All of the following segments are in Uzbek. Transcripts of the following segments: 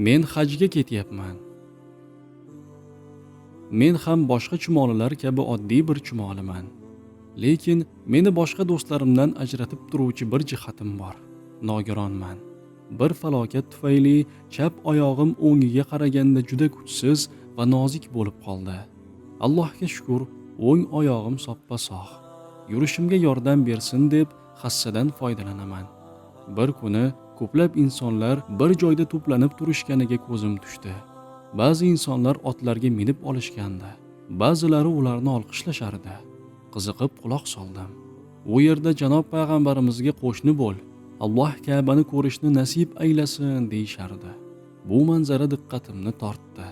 Men hajga ketyapman. Men ham boshqa chumolilar kabi oddiy bir chumoliman. Lekin meni boshqa do'stlarimdan ajratib turuvchi bir jihatim bor. Nogironman. Bir falokat tufayli chap oyog'im o'ngiga qaraganda juda kuchsiz va nozik bo'lib qoldi. Allohga shukr, o'ng oyog'im soppa-sog'. Yurishimga yordam bersin deb hassadan foydalanaman. Bir kuni ko'plab insonlar bir joyda to'planib turishganiga ko'zim tushdi. Ba'zi insonlar otlarga minib olishgandi. Ba'zilari ularni olqishlashardi. Qiziqib quloq soldim. U yerda janob payg'ambarimizga qo'shni bo'l, Alloh Ka'bani ko'rishni nasib aylasin deyishardi. Bu manzara diqqatimni tortdi.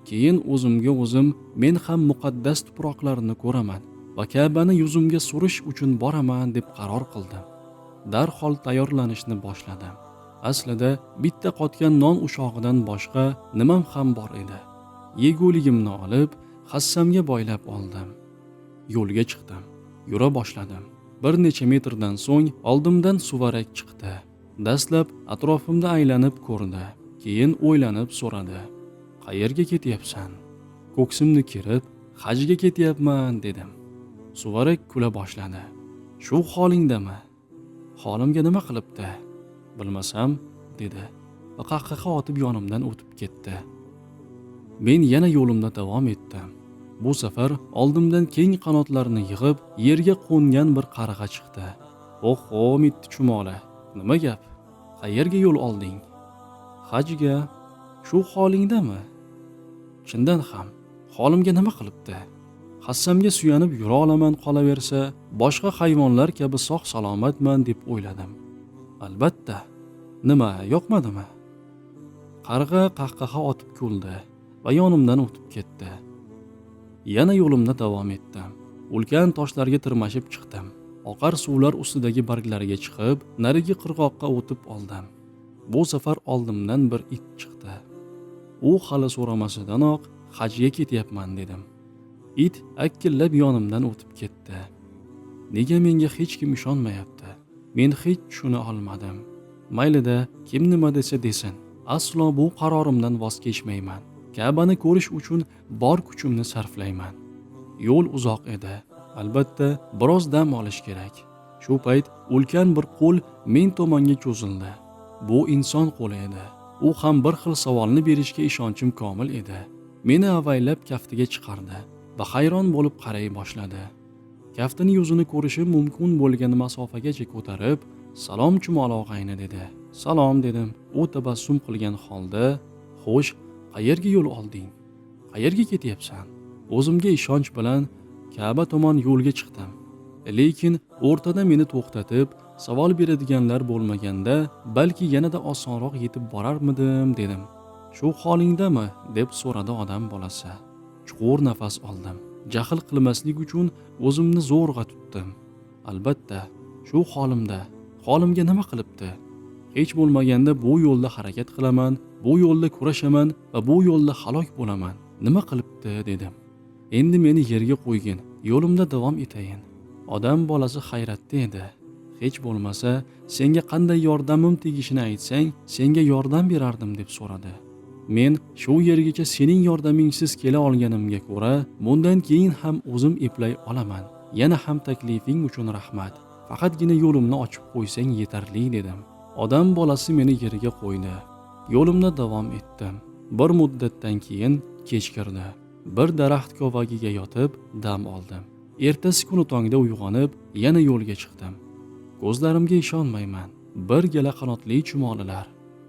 Keyin o'zimga o'zim men ham muqaddas tuproqlarni ko'raman va Ka'bani yuzimga surish uchun boraman deb qaror qildim. Darhol tayyorlanishni boshladim. Aslida bitta qotgan non ushog'idan boshqa nimam ham bor edi. Yeguligimni olib, hassamga boylab oldim. Yo'lga chiqdim. Yura boshladim. Bir necha metrdan so'ng oldimdan suvarak chiqdi. Dastlab atrofimda aylanib ko'rdi. Keyin o'ylanib so'radi. Qayerga ketyapsan? Ko'ksimni kirib, hajga ketyapman dedim. Suvarak kula boshladi. Shu holingdami? Holimga nima qilibdi? Bilmasam, dedi va qahqaha otib yonimdan o'tib ketdi. Men yana yo'limda davom etdim. Bu safar oldimdan keng qanotlarini yig'ib, yerga qo'ngan bir qarg'a chiqdi. "Oho, mitti chumoli, nima gap? Qayerga yo'l olding?" "Hajga." "Shu holingdami?" "Chindan ham, holimga nima qilibdi? Hassamga suyanib yura olaman qolaversa, boshqa hayvonlar kabi sog' salomatman deb o'yladim. Albatta. Nima, yoqmadimi?" Qarg'a qahqaha otib kuldi va yonimdan o'tib ketdi. Yana yo'limda davom etdim. Ulkan toshlarga tirmashib chiqdim. Oqar suvlar ustidagi barglarga chiqib, narigi qirg'oqqa o'tib oldim. Bu safar oldimdan bir it chiqdi. U hali so'ramasdanoq hajga ketyapman dedim. It akkillab yonimdan o'tib ketdi. Nega menga hech kim ishonmayapti? Men hech tushuna olmadim. Maylida kim nima desa desin, aslo bu qarorimdan voz kechmayman. Ka'bani ko'rish uchun bor kuchimni sarflayman. Yo'l uzoq edi. Albatta, biroz dam olish kerak. Shu payt ulkan bir qo'l men tomonga cho'zildi. Bu inson qo'li edi. U ham bir xil savolni berishga ishonchim komil edi. Meni avaylab kaftiga chiqardi va hayron bo'lib qaray boshladi. Kaftini yuzini ko'rishim mumkin bo'lgan masofagacha ko'tarib, "Salom chumoli og'ayni" dedi. "Salom" dedim. U tabassum qilgan holda, "Xo'sh, qayerga yo'l olding? Qayerga ketyapsan?" O'zimga ishonch bilan Ka'ba tomon yo'lga chiqdim. Lekin o'rtada meni to'xtatib, savol beradiganlar bo'lmaganda, balki yanada osonroq yetib borarmidim dedim. "Shu holingdami?" deb so'radi odam bolasi. Chuqur nafas oldim. Jahl qilmaslik uchun o'zimni zo'rg'a tutdim. Albatta, shu holimda. Holimga nima qilibdi? Hech bo'lmaganda bu yo'lda harakat qilaman, bu yo'lda kurashaman va bu yo'lda halok bo'laman. Nima qilibdi dedim. Endi meni yerga qo'ygin, yo'limda davom etayin. Odam bolasi hayratda edi. Hech bo'lmasa, senga qanday yordamim tegishini aytsang, senga yordam berardim deb so'radi. Men shu yergacha sening yordamingsiz kela olganimga ko'ra, bundan keyin ham o'zim eplay olaman. Yana ham taklifing uchun rahmat. Faqatgina yo'limni ochib qo'ysang yetarli dedim. Odam bolasi meni yerga qo'ydi. Yo'limda davom etdim. Bir muddatdan keyin kech kirdi. Bir daraxt kovagiga yotib dam oldim. Ertasi kuni tongda uyg'onib, yana yo'lga chiqdim. Ko'zlarimga ishonmayman. Bir gala qanotli chumolilar.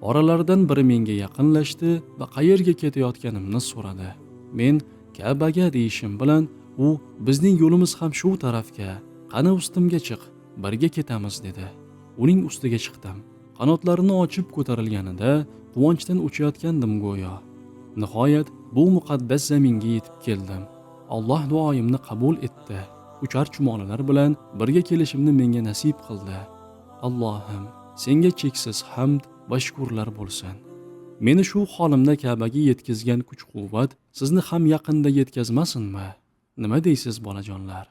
Oralaridan biri menga yaqinlashdi va qayerga ketayotganimni so'radi. Men Ka'baga deyishim bilan, u "Bizning yo'limiz ham shu tarafga. Qani ustimga chiq, birga ketamiz" dedi. Uning ustiga chiqdim. Qanotlarini ochib ko'tarilganida quvonchdan uchayotgandim go'yo. Nihoyat bu muqaddas zaminga yetib keldim. Alloh duoyimni qabul etdi. Uchar chumolilar bilan birga kelishimni menga nasib qildi. Allohim, senga cheksiz hamd va shukrlar bo'lsin. Meni shu holimda Ka'baga yetkazgan kuch-quvvat sizni ham yaqinda yetkazmasinmi? Nima deysiz bolajonlar?